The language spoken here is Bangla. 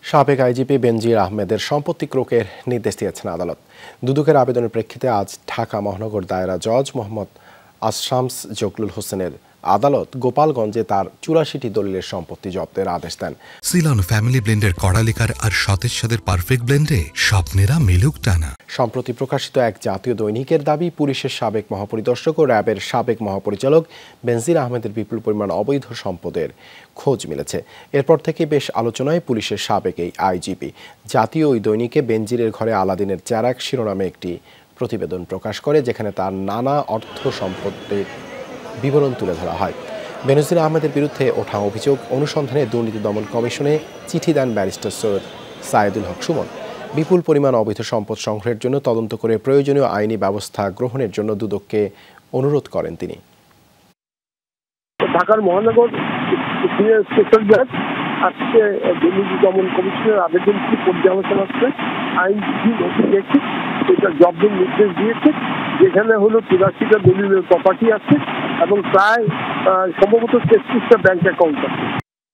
সাবেক আইজিপি বেনজির আহমেদের সম্পত্তি ক্রোকের নির্দেশ দিয়েছেন আদালত। দুদকের আবেদনের প্রেক্ষিতে আজ ঢাকা মহানগর দায়রা জজ মোহাম্মদ আশরামস জকলুল হোসেনের আদালত গোপালগঞ্জে তার ৮৪টি দলিলের সম্পত্তি জব্দের আদেশ দেন। সিলন ফ্যামিলি ব্লেন্ডের কড়ালিকার আর সতেজ সাদের পারফেক্ট ব্লেন্ডে স্বপ্নেরা মেলুক টানা। সম্প্রতি প্রকাশিত এক জাতীয় দৈনিকের দাবি, পুলিশের সাবেক মহাপরিদর্শক ও র্যাবের সাবেক মহাপরিচালক বেনজির আহমেদের বিপুল পরিমাণ অবৈধ সম্পদের খোঁজ মিলেছে। এরপর থেকে বেশ আলোচনায় পুলিশের সাবেক এই আইজিপি। জাতীয় ওই দৈনিকে বেনজিরের ঘরে আলাদিনের চেরাগ শিরোনামে একটি প্রতিবেদন প্রকাশ করে, যেখানে তার নানা অর্থ সম্পত্তির বিবরণ তুলে ধরা হয়। বেনজির আহমেদের বিরুদ্ধে ওঠা অভিযোগ অনুসন্ধানে দুর্নীতি দমন কমিশনে চিঠি দেন ব্যারিস্টার সৈয়দ সায়েদুল হক সুমন। বিপুল পরিমাণ অবৈধ সম্পদ সংগ্রহের জন্য তদন্ত করে প্রয়োজনীয় আইনি ব্যবস্থা গ্রহণের জন্য দুদককে অনুরোধ করেন তিনি। ঢাকার মহানগর স্পেশাল জাজ আজকে দুর্নীতি দমন কমিশনের আবেদনটি পর্যালোচনা করে আইনজীবী দেখে এটা জব্দের নির্দেশ দিয়েছে, যেখানে হলো ৮৪টা দলিলের প্রপার্টি আছে এবং প্রায় সম্ভবত ৩৩টা ব্যাংক অ্যাকাউন্ট আছে।